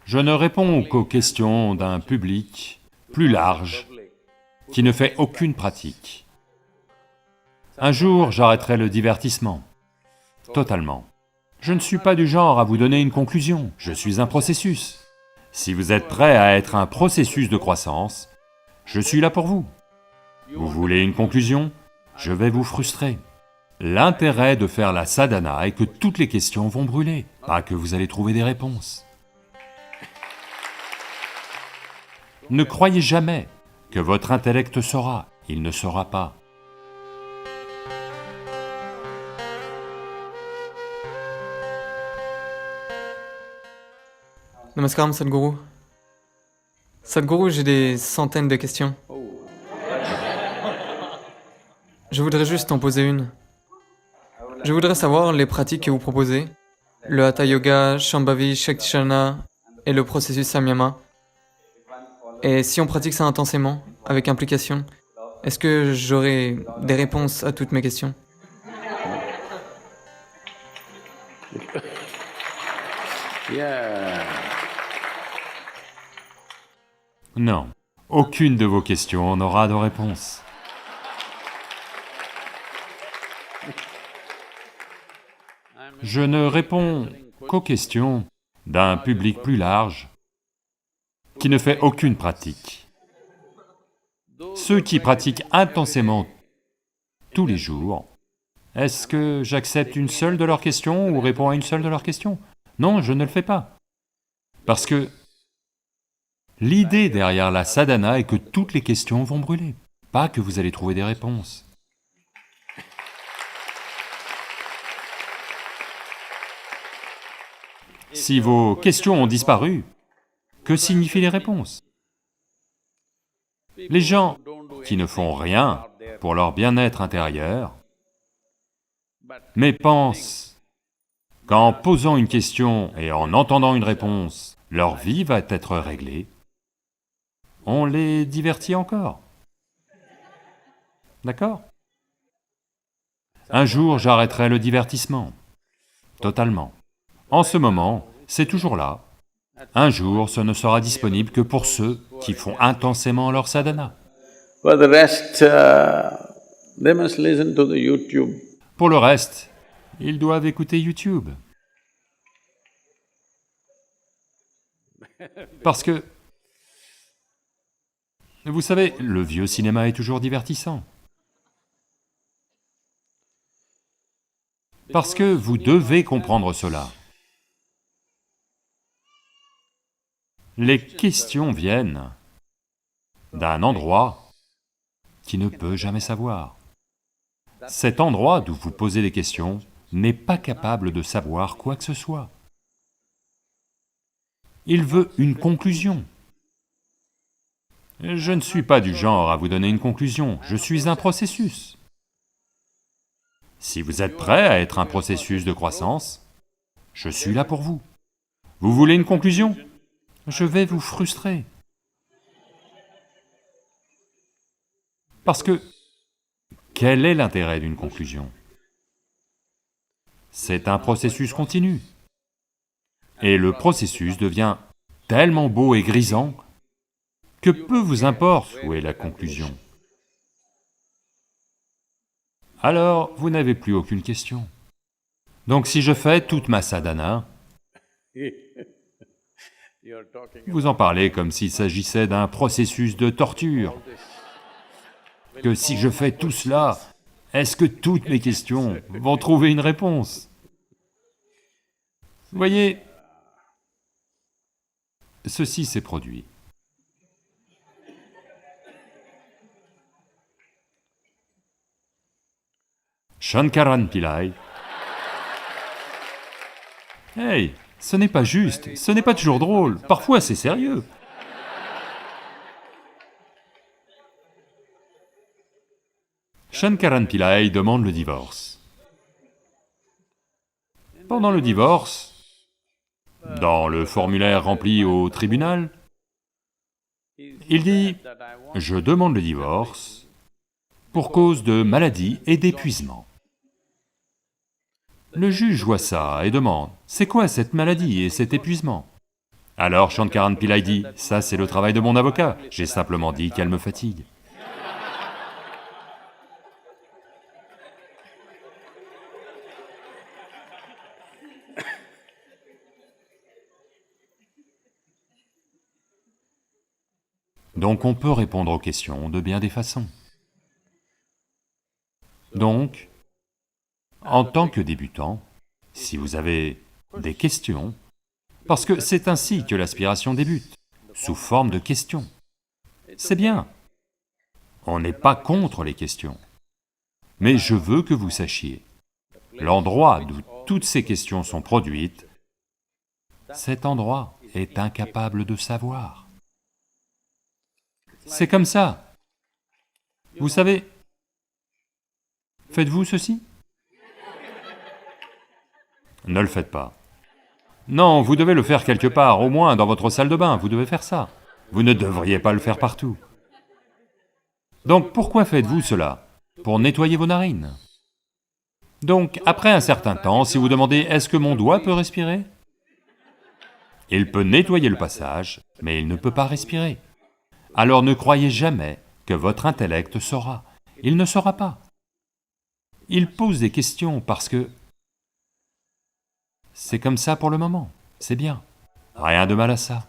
Je ne réponds qu'aux questions d'un public plus large qui ne fait aucune pratique. Un jour, j'arrêterai le divertissement, totalement. Je ne suis pas du genre à vous donner une conclusion, je suis un processus. Si vous êtes prêt à être un processus de croissance, je suis là pour vous. Vous voulez une conclusion? Je vais vous frustrer. L'intérêt de faire la sadhana est que toutes les questions vont brûler, pas que vous allez trouver des réponses. Ne croyez jamais que votre intellect saura, il ne saura pas. Namaskaram Sadhguru. Sadhguru, j'ai des centaines de questions. Je voudrais juste en poser une. Je voudrais savoir les pratiques que vous proposez, le Hatha Yoga, Shambhavi, Shaktisharana et le processus Samyama. Et si on pratique ça intensément, avec implication, est-ce que j'aurai des réponses à toutes mes questions? Non, aucune de vos questions n'aura de réponse. Je ne réponds qu'aux questions d'un public plus large qui ne fait aucune pratique. Ceux qui pratiquent intensément tous les jours, est-ce que j'accepte une seule de leurs questions ou réponds à une seule de leurs questions? Non, je ne le fais pas. Parce que l'idée derrière la sadhana est que toutes les questions vont brûler, pas que vous allez trouver des réponses. Si vos questions ont disparu, que signifient les réponses? Les gens qui ne font rien pour leur bien-être intérieur, mais pensent qu'en posant une question et en entendant une réponse, leur vie va être réglée, on les divertit encore. D'accord? Un jour, j'arrêterai le divertissement, totalement. En ce moment, c'est toujours là. Un jour, ce ne sera disponible que pour ceux qui font intensément leur sadhana. For the rest, they must listen to the YouTube. Pour le reste, ils doivent écouter YouTube. Parce que, vous savez, le vieux cinéma est toujours divertissant. Parce que vous devez comprendre cela. Les questions viennent d'un endroit qui ne peut jamais savoir. Cet endroit d'où vous posez des questions n'est pas capable de savoir quoi que ce soit. Il veut une conclusion. Je ne suis pas du genre à vous donner une conclusion, je suis un processus. Si vous êtes prêt à être un processus de croissance, je suis là pour vous. Vous voulez une conclusion? Je vais vous frustrer. Parce que, quel est l'intérêt d'une conclusion? C'est un processus continu. Et le processus devient tellement beau et grisant que peu vous importe où est la conclusion. Alors, vous n'avez plus aucune question. Donc si je fais toute ma sadhana, vous en parlez comme s'il s'agissait d'un processus de torture. Que si je fais tout cela, est-ce que toutes mes questions vont trouver une réponse? Vous voyez, ceci s'est produit. Shankaran Pillai. Hey, ce n'est pas juste, ce n'est pas toujours drôle, parfois c'est sérieux. Shankaran Pillai demande le divorce. Pendant le divorce, dans le formulaire rempli au tribunal, il dit « Je demande le divorce pour cause de maladie et d'épuisement ». Le juge voit ça et demande « C'est quoi cette maladie et cet épuisement ?» Alors Shankaran Pillai dit, ça c'est le travail de mon avocat, j'ai simplement dit qu'elle me fatigue. Donc on peut répondre aux questions de bien des façons. Donc, en tant que débutant, si vous avez des questions, parce que c'est ainsi que l'aspiration débute, sous forme de questions. C'est bien, on n'est pas contre les questions, mais je veux que vous sachiez, l'endroit d'où toutes ces questions sont produites, cet endroit est incapable de savoir. C'est comme ça. Vous savez, faites-vous ceci? Ne le faites pas. Non, vous devez le faire quelque part, au moins dans votre salle de bain, vous devez faire ça. Vous ne devriez pas le faire partout. Donc pourquoi faites-vous cela? Pour nettoyer vos narines. Donc après un certain temps, si vous demandez « est-ce que mon doigt peut respirer ?» Il peut nettoyer le passage, mais il ne peut pas respirer. Alors ne croyez jamais que votre intellect saura. Il ne saura pas. Il pose des questions parce que c'est comme ça pour le moment, c'est bien. Rien de mal à ça.